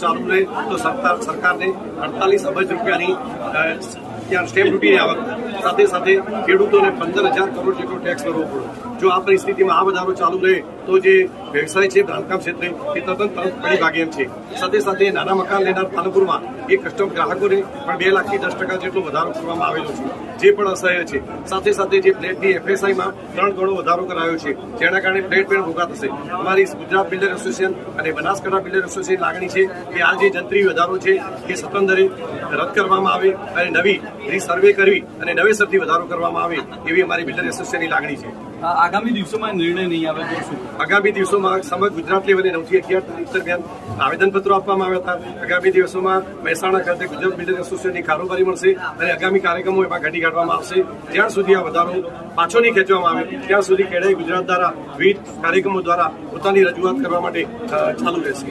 ચાલુ રહે તો સરકારને 48 અબજ રૂપિયાની ત્યાં સ્ટેમ્પ ડ્યુટીની આવક સાથે સાથે ખેડૂતોને 15,000 કરોડ જેટલો ટેક્સ ભરવો પડે। જો આ પરિસ્થિતિમાં આ વધારો ચાલુ રહે તો જે વ્યવસાય છે બાંધકામ ક્ષેત્રે એ તદ્દન પડી ભાગે એમ છે। સાથે સાથે નાના મકાન લેનાર પાલનપુરમાં એ કસ્ટમ ગ્રાહકોને પણ 2 લાખથી 10% જેટલો વધારો કરવામાં આવેલો છે, જે પણ અસહ્ય છે। સાથે સાથે જે ફ્લેટની FSIમાં 3 ગણો વધારો કરાયો છે, જેના કારણે ફ્લેટ પણ ભોગા થશે। અમારી ગુજરાત બિલ્ડર એસોસિએશન અને બનાસકાંઠા બિલ્ડર એસોસિએશનની લાગણી છે કે આ જે જંત્રી વધારો છે એ સત્વરે રદ કરવામાં આવે અને નવી રીસર્વે કરવી અને નવેસરથી વધારો કરવામાં આવે એવી અમારી બિલ્ડર એસોસિએશનની લાગણી છે। આગામી દિવસોમાં નિર્ણય નહીં આવે તો શું? આગામી દિવસોમાં સમગ્ર ગુજરાત લેવલે 9 થી 11 તારીખ દરમિયાન આવેદનપત્રો આપવામાં આવ્યા હતા। આગામી દિવસોમાં મહેસાણા ખાતે ગુજરાત બિલ્ડર એસોસિએશનની કારોબારી મળશે અને આગામી કાર્યક્રમો એમાં ઘડી કાઢવામાં આવશે। જ્યાં સુધી આ વધારો પાછો નહીં ખેંચવામાં આવે ત્યાં સુધી ખેડાઈ ગુજરાત દ્વારા વિવિધ કાર્યક્રમો દ્વારા પોતાની રજૂઆત કરવા માટે ચાલુ રહેશે।